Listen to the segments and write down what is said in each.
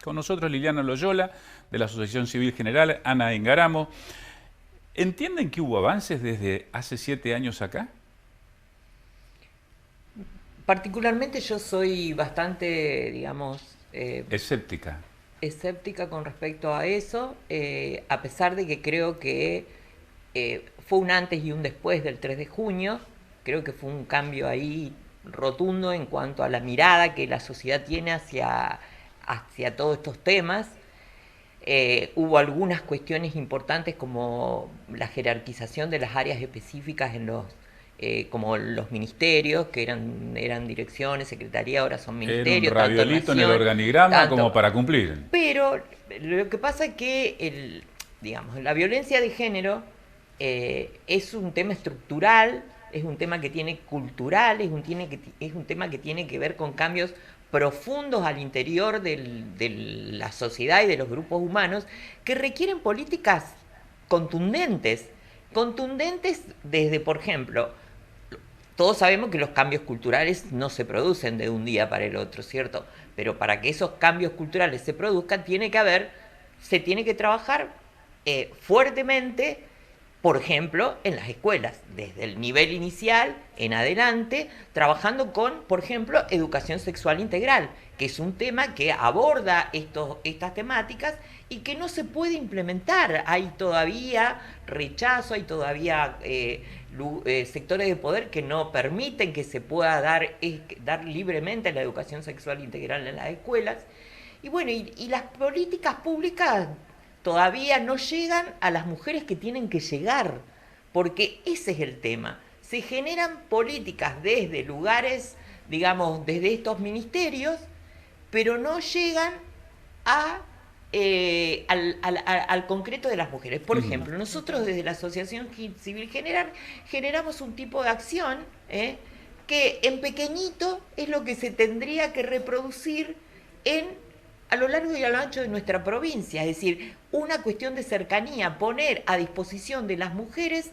Con nosotros Liliana Loyola, de la Asociación Civil General, Ana Engaramo. ¿Entienden que hubo avances desde hace 7 años acá? Particularmente yo soy bastante, digamos, Escéptica. escéptica con respecto a eso, a pesar de que creo que fue un antes y un después del 3 de junio, creo que fue un cambio ahí rotundo en cuanto a la mirada que la sociedad tiene hacia todos estos temas. Hubo algunas cuestiones importantes como la jerarquización de las áreas específicas en como los ministerios, que eran direcciones, secretaría, ahora son Era un ministerios, tanto raviolito en el nación, organigrama como tanto... para cumplir. Pero lo que pasa es que digamos, la violencia de género es un tema estructural, es un tema que tiene cultural, es un tema que tiene que ver con cambios profundos al interior de la sociedad y de los grupos humanos que requieren políticas contundentes, contundentes desde, por ejemplo, todos sabemos que los cambios culturales no se producen de un día para el otro, ¿cierto? Pero para que esos cambios culturales se produzcan, se tiene que trabajar fuertemente, por ejemplo, en las escuelas, desde el nivel inicial en adelante, trabajando con, por ejemplo, educación sexual integral, que es un tema que aborda estas temáticas y que no se puede implementar. Hay todavía rechazo, hay todavía sectores de poder que no permiten que se pueda dar libremente la educación sexual integral en las escuelas. Y bueno, y las políticas públicas todavía no llegan a las mujeres que tienen que llegar, porque ese es el tema. Se generan políticas desde lugares, digamos, desde estos ministerios, pero no llegan al concreto de las mujeres. Por ejemplo, nosotros desde la Asociación Civil General generamos un tipo de acción que en pequeñito es lo que se tendría que reproducir a lo largo y a lo ancho de nuestra provincia, es decir, una cuestión de cercanía, poner a disposición de las mujeres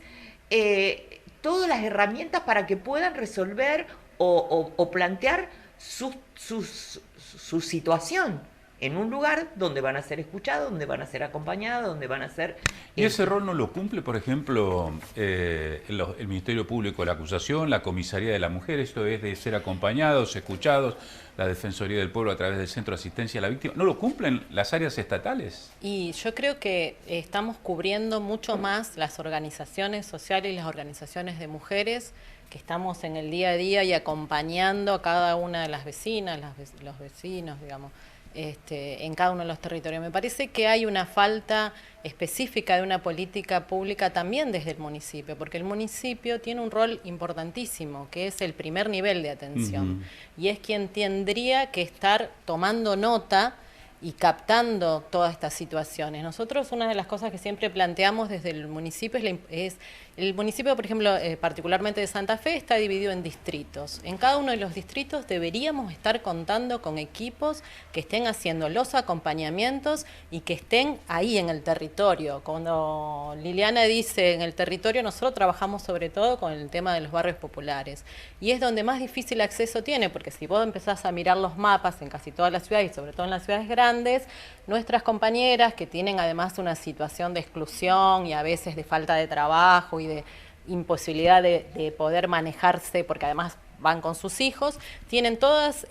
todas las herramientas para que puedan resolver o plantear su situación en un lugar donde van a ser escuchados, donde van a ser acompañados, donde van a ser... ¿Y ese rol no lo cumple, por ejemplo, el Ministerio Público de la Acusación, la Comisaría de la Mujer? Esto es de ser acompañados, escuchados, la Defensoría del Pueblo a través del Centro de Asistencia a la Víctima. ¿No lo cumplen las áreas estatales? Y yo creo que estamos cubriendo mucho más las organizaciones sociales y las organizaciones de mujeres, que estamos en el día a día y acompañando a cada una de las vecinas, los vecinos, digamos, en cada uno de los territorios. Me parece que hay una falta específica de una política pública también desde el municipio, porque el municipio tiene un rol importantísimo, que es el primer nivel de atención, y es quien tendría que estar tomando nota y captando todas estas situaciones. Nosotros una de las cosas que siempre planteamos desde el municipio es el municipio, por ejemplo, particularmente de Santa Fe, está dividido en distritos. En cada uno de los distritos deberíamos estar contando con equipos que estén haciendo los acompañamientos y que estén ahí en el territorio. Cuando Liliana dice en el territorio, nosotros trabajamos sobre todo con el tema de los barrios populares. Y es donde más difícil acceso tiene, porque si vos empezás a mirar los mapas en casi todas las ciudades, y sobre todo en las ciudades grandes, nuestras compañeras que tienen además una situación de exclusión y a veces de falta de trabajo y de imposibilidad de poder manejarse, porque además van con sus hijos, tienen todos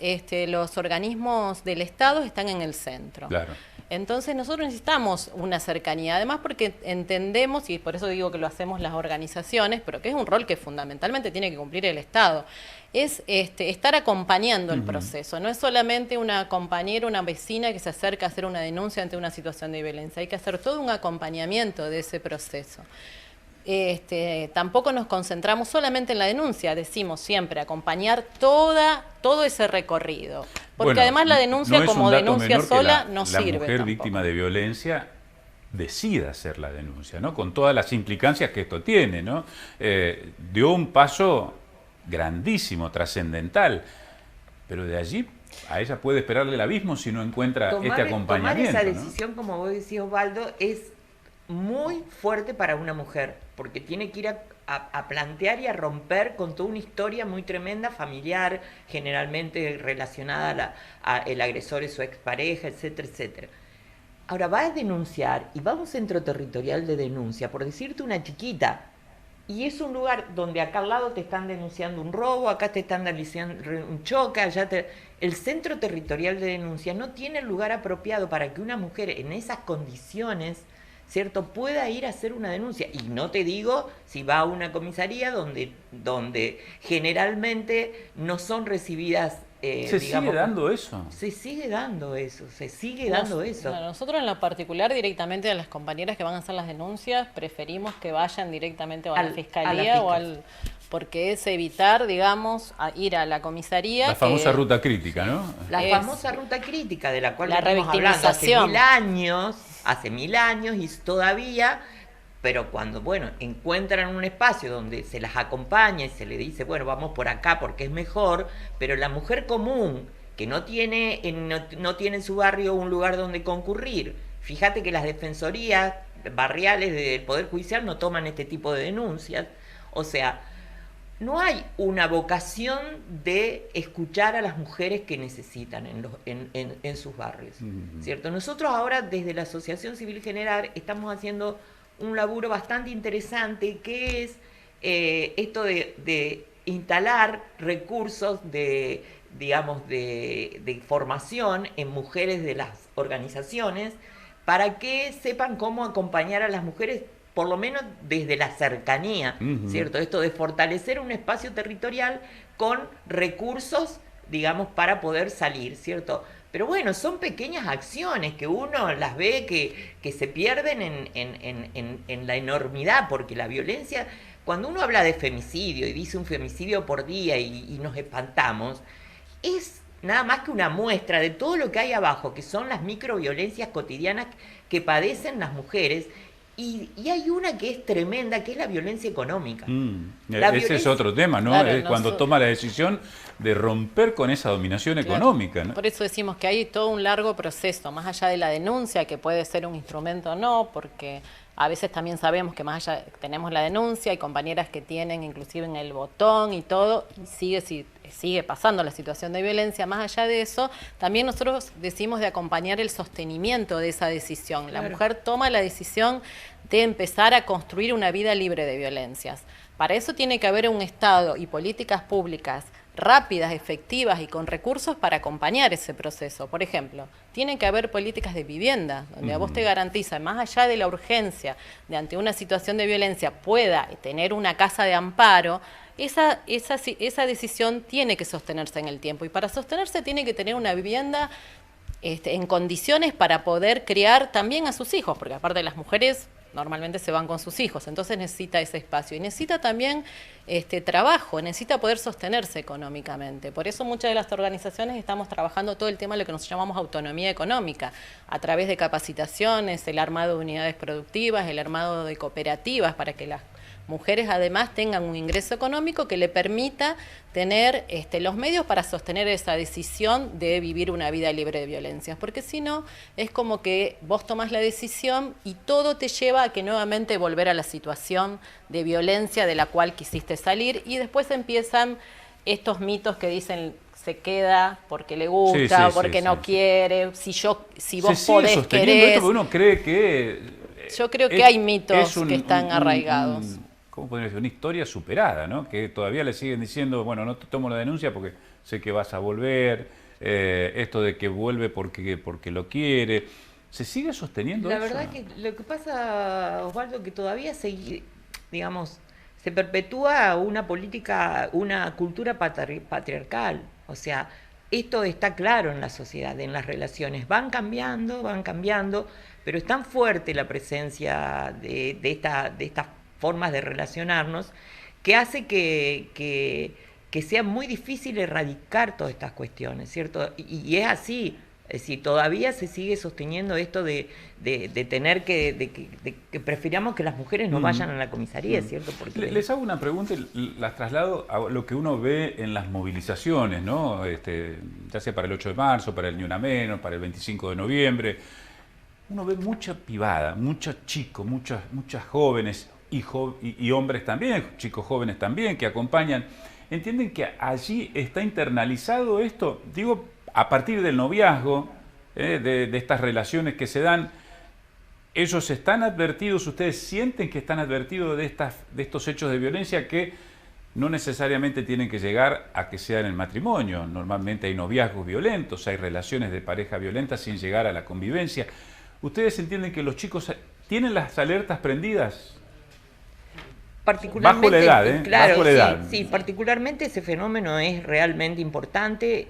los organismos del Estado están en el centro. Claro. Entonces nosotros necesitamos una cercanía, además porque entendemos, y por eso digo que lo hacemos las organizaciones, pero que es un rol que fundamentalmente tiene que cumplir el Estado, es estar acompañando el proceso. No es solamente una compañera, una vecina que se acerca a hacer una denuncia ante una situación de violencia, hay que hacer todo un acompañamiento de ese proceso. Tampoco nos concentramos solamente en la denuncia, decimos siempre acompañar todo ese recorrido, porque Bueno, además la denuncia no como denuncia sola no la sirve mujer tampoco. víctima de violencia decida hacer la denuncia, ¿no? Con todas las implicancias que esto tiene, ¿no? Dio un paso grandísimo, trascendental, pero de allí a ella puede esperarle el abismo si no encuentra este Tomar acompañamiento, esa ¿no? decisión, como vos decís, Osvaldo, es muy fuerte para una mujer, porque tiene que ir a plantear y a romper con toda una historia muy tremenda, familiar, generalmente relacionada a el agresor y su expareja, etcétera, etcétera. Ahora va a denunciar y va a un centro territorial de denuncia, por decirte una chiquita, y es un lugar donde acá al lado te están denunciando un robo, acá te están denunciando un choque, el centro territorial de denuncia no tiene el lugar apropiado para que una mujer en esas condiciones, ¿cierto?, pueda ir a hacer una denuncia. Y no te digo si va a una comisaría donde generalmente no son recibidas. ¿Se sigue dando eso? Se sigue dando eso, se sigue dando eso. Bueno, nosotros en lo particular directamente a las compañeras que van a hacer las denuncias preferimos que vayan directamente a la fiscalía o al... Porque es evitar, digamos, ir a la comisaría. La famosa ruta crítica, ¿no? La famosa ruta crítica de la cual la estamos hablando hace 1000 años y todavía... Pero cuando, bueno, encuentran un espacio donde se las acompaña y se le dice, bueno, vamos por acá porque es mejor, pero la mujer común que no tiene en su barrio un lugar donde concurrir, fíjate que las defensorías barriales del Poder Judicial no toman este tipo de denuncias, o sea, no hay una vocación de escuchar a las mujeres que necesitan en sus barrios, ¿cierto? Nosotros ahora desde la Asociación Civil General estamos haciendo un laburo bastante interesante que es esto de instalar recursos de formación en mujeres de las organizaciones para que sepan cómo acompañar a las mujeres, por lo menos desde la cercanía, ¿cierto? Esto de fortalecer un espacio territorial con recursos, digamos, para poder salir, ¿cierto? Pero bueno, son pequeñas acciones que uno las ve que se pierden en la enormidad, porque la violencia, cuando uno habla de femicidio y dice un femicidio por día y nos espantamos, es nada más que una muestra de todo lo que hay abajo, que son las microviolencias cotidianas que padecen las mujeres. Y hay una que es tremenda, que es la violencia económica. Ese es otro tema, ¿no? Claro, es cuando toma la decisión de romper con esa dominación económica, ¿no? Por eso decimos que hay todo un largo proceso, más allá de la denuncia, que puede ser un instrumento o no, porque a veces también sabemos que más allá tenemos la denuncia, hay compañeras que tienen inclusive en el botón y todo, y sigue pasando la situación de violencia. Más allá de eso, también nosotros decimos de acompañar el sostenimiento de esa decisión. La mujer toma la decisión de empezar a construir una vida libre de violencias. Para eso tiene que haber un Estado y políticas públicas rápidas, efectivas y con recursos para acompañar ese proceso. Por ejemplo, tiene que haber políticas de vivienda, donde a vos te garantiza, más allá de la urgencia de ante una situación de violencia pueda tener una casa de amparo. Esa decisión tiene que sostenerse en el tiempo, y para sostenerse tiene que tener una vivienda en condiciones para poder criar también a sus hijos, porque aparte de las mujeres normalmente se van con sus hijos, entonces necesita ese espacio y necesita también trabajo, necesita poder sostenerse económicamente. Por eso muchas de las organizaciones estamos trabajando todo el tema de lo que nosotros llamamos autonomía económica, a través de capacitaciones, el armado de unidades productivas, el armado de cooperativas, para que las mujeres además tengan un ingreso económico que le permita tener los medios para sostener esa decisión de vivir una vida libre de violencias, porque si no es como que vos tomás la decisión y todo te lleva a que nuevamente volver a la situación de violencia de la cual quisiste salir, y después empiezan estos mitos que dicen se queda porque le gusta, porque no quiere, si vos podés querer. Esto, uno cree que yo creo que hay mitos que están arraigados. ¿Cómo podría decir? Una historia superada, ¿no? Que todavía le siguen diciendo, bueno, no te tomo la denuncia porque sé que vas a volver, esto de que vuelve porque lo quiere. ¿Se sigue sosteniendo eso? La verdad que lo que pasa, Osvaldo, que todavía se perpetúa una política, una cultura patriarcal. O sea, esto está claro en la sociedad, en las relaciones. Van cambiando, pero es tan fuerte la presencia de estas formas de relacionarnos que hace que sea muy difícil erradicar todas estas cuestiones, ¿cierto? Y es así, es decir, todavía se sigue sosteniendo esto de tener que prefiramos que las mujeres no vayan a la comisaría, ¿cierto? Porque les hago una pregunta y las traslado a lo que uno ve en las movilizaciones, ¿no? Ya sea para el 8 de marzo, para el Ni Una Menos, para el 25 de noviembre. Uno ve mucha pibada, muchos chicos, muchas jóvenes y hombres también, chicos jóvenes también, que acompañan, ¿entienden que allí está internalizado esto? Digo, a partir del noviazgo, de estas relaciones que se dan, ¿ellos están advertidos, ustedes sienten que están advertidos de estos hechos de violencia que no necesariamente tienen que llegar a que sea en el matrimonio? Normalmente hay noviazgos violentos, hay relaciones de pareja violentas sin llegar a la convivencia. ¿Ustedes entienden que los chicos tienen las alertas prendidas? Particularmente, bajo la edad, claro, bajo la edad. Sí, particularmente ese fenómeno es realmente importante.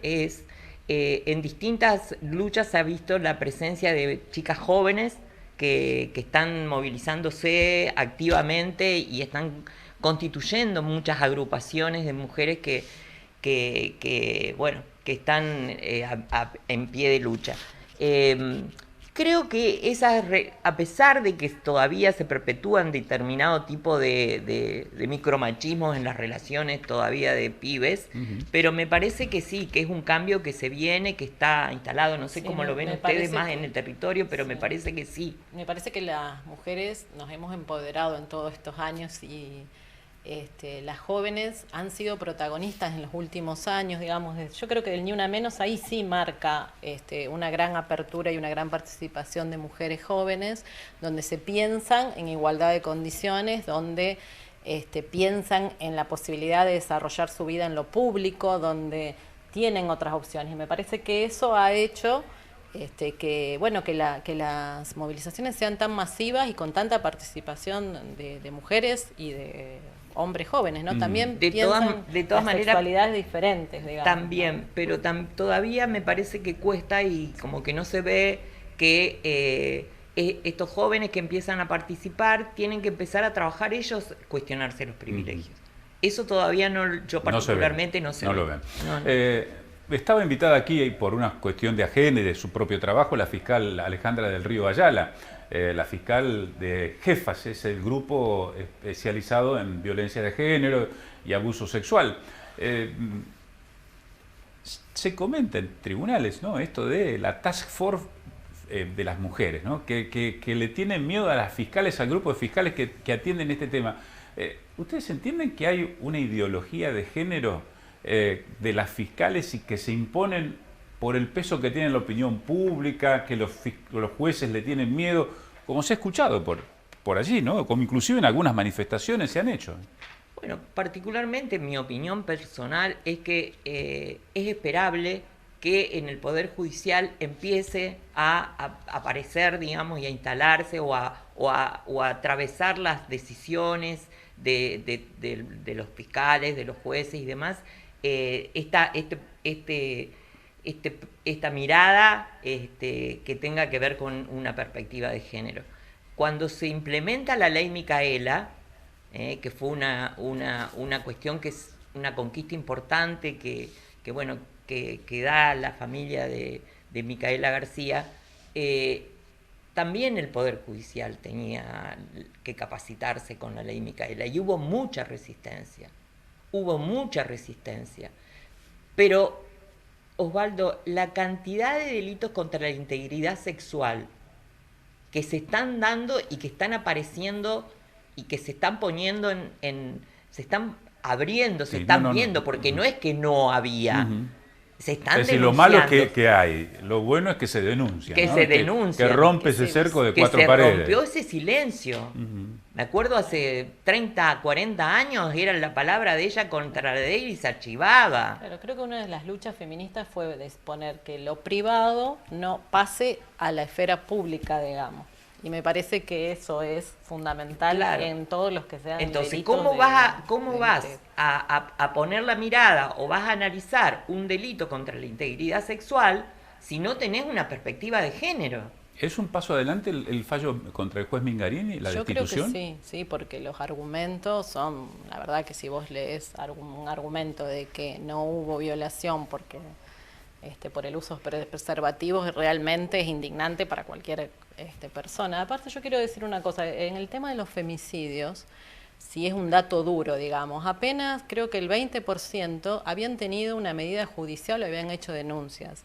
En distintas luchas se ha visto la presencia de chicas jóvenes que están movilizándose activamente y están constituyendo muchas agrupaciones de mujeres bueno, que están en pie de lucha. Creo que a pesar de que todavía se perpetúan determinado tipo de micromachismos en las relaciones todavía de pibes, pero me parece que sí, que es un cambio que se viene, que está instalado, no sé cómo lo ven ustedes más en el territorio, pero me parece que sí. Me parece que las mujeres nos hemos empoderado en todos estos años y las jóvenes han sido protagonistas en los últimos años, digamos. Yo creo que del Ni Una Menos ahí sí marca una gran apertura y una gran participación de mujeres jóvenes, donde se piensan en igualdad de condiciones, donde piensan en la posibilidad de desarrollar su vida en lo público, donde tienen otras opciones. Y me parece que eso ha hecho que las movilizaciones sean tan masivas y con tanta participación de mujeres y de hombres jóvenes, ¿no? También de todas maneras, sexualidades diferentes, digamos. También, ¿no? Pero todavía me parece que cuesta y como que no se ve que estos jóvenes que empiezan a participar tienen que empezar a trabajar ellos, cuestionarse los privilegios. Eso todavía yo particularmente no se ve. No lo ven. No. Estaba invitada aquí por una cuestión de agenda y de su propio trabajo la fiscal Alejandra del Río Ayala, la fiscal de Jefas, es el grupo especializado en violencia de género y abuso sexual. Se comenta en tribunales, ¿no?, esto de la task force de las mujeres, ¿no?, que le tienen miedo a las fiscales, al grupo de fiscales que atienden este tema. ¿Ustedes entienden que hay una ideología de género de las fiscales y que se imponen por el peso que tiene en la opinión pública, que los jueces le tienen miedo, como se ha escuchado por allí, ¿no?, como inclusive en algunas manifestaciones se han hecho? Bueno, particularmente mi opinión personal es que es esperable que en el Poder Judicial empiece a aparecer, digamos, y a instalarse o a atravesar las decisiones de los fiscales, de los jueces y demás, esta mirada que tenga que ver con una perspectiva de género. Cuando se implementa la ley Micaela, que fue una cuestión que es una conquista importante que da la familia de Micaela García, también el Poder Judicial tenía que capacitarse con la ley Micaela y hubo mucha resistencia, pero Osvaldo, la cantidad de delitos contra la integridad sexual que se están dando y que están apareciendo y que se están poniendo se están abriendo, se están viendo, porque no es que no había, se están denunciando. Es decir, lo malo es que hay, lo bueno es que se denuncia. Que ¿no? se denuncia. Que rompe ese cerco de cuatro paredes. Que se rompió ese silencio. Me acuerdo hace 30, 40 años, era la palabra de ella contra la ley y se archivaba. Pero creo que una de las luchas feministas fue de exponer que lo privado no pase a la esfera pública, digamos. Y me parece que eso es fundamental, claro, en todos los que sean. Entonces, ¿cómo vas a poner la mirada o vas a analizar un delito contra la integridad sexual si no tenés una perspectiva de género? ¿Es un paso adelante el fallo contra el juez Mingarini, la destitución? Yo creo que sí, porque los argumentos son, la verdad que si vos lees un argumento de que no hubo violación porque por el uso de preservativos, realmente es indignante para cualquier persona. Aparte, yo quiero decir una cosa, en el tema de los femicidios, si es un dato duro, digamos, apenas creo que el 20% habían tenido una medida judicial o habían hecho denuncias.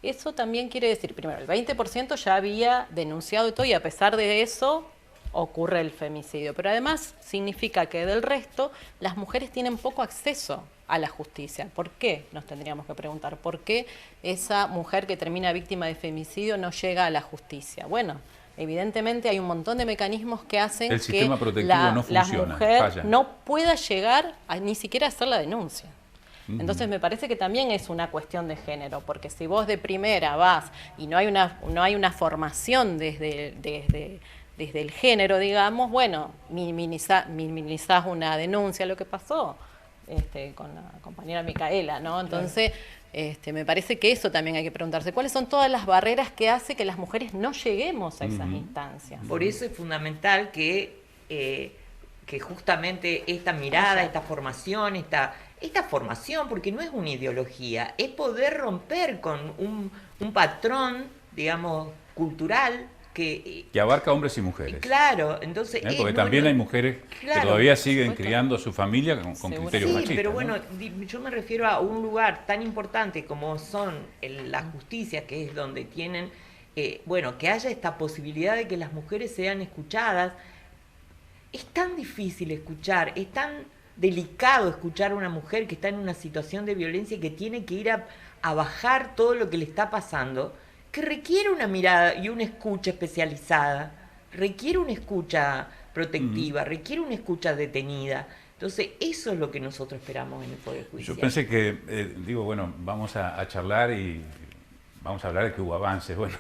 Eso también quiere decir, primero, el 20% ya había denunciado y todo, y a pesar de eso, ocurre el femicidio. Pero además significa que del resto las mujeres tienen poco acceso a la justicia. ¿Por qué? Nos tendríamos que preguntar. ¿Por qué esa mujer que termina víctima de femicidio no llega a la justicia? Bueno, evidentemente hay un montón de mecanismos que hacen que la mujer no pueda llegar a ni siquiera hacer la denuncia. Entonces me parece que también es una cuestión de género, porque si vos de primera vas y no hay una formación desde el género, digamos, bueno, minimizás una denuncia, lo que pasó con la compañera Micaela, ¿no? Entonces, me parece que eso también hay que preguntarse. ¿Cuáles son todas las barreras que hace que las mujeres no lleguemos a esas instancias? Por eso es fundamental que justamente esta mirada, esta formación, esta formación, porque no es una ideología, es poder romper con un patrón, digamos, cultural que abarca hombres y mujeres. Claro, entonces... Porque también hay mujeres que todavía siguen criando a su familia con criterios machistas. Pero bueno, ¿no? yo me refiero a un lugar tan importante como son la justicia, que es donde tienen, que haya esta posibilidad de que las mujeres sean escuchadas. Es tan difícil escuchar, es tan delicado escuchar a una mujer que está en una situación de violencia y que tiene que ir a bajar todo lo que le está pasando, que requiere una mirada y una escucha especializada, requiere una escucha protectiva, requiere una escucha detenida. Entonces, eso es lo que nosotros esperamos en el Poder Judicial. Yo pensé que, vamos a charlar y vamos a hablar de que hubo avances. Bueno,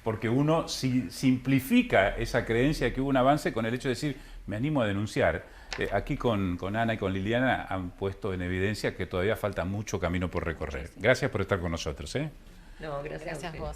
porque uno simplifica esa creencia de que hubo un avance con el hecho de decir, me animo a denunciar. Aquí con Ana y con Liliana han puesto en evidencia que todavía falta mucho camino por recorrer. Gracias por estar con nosotros. No, gracias a vos.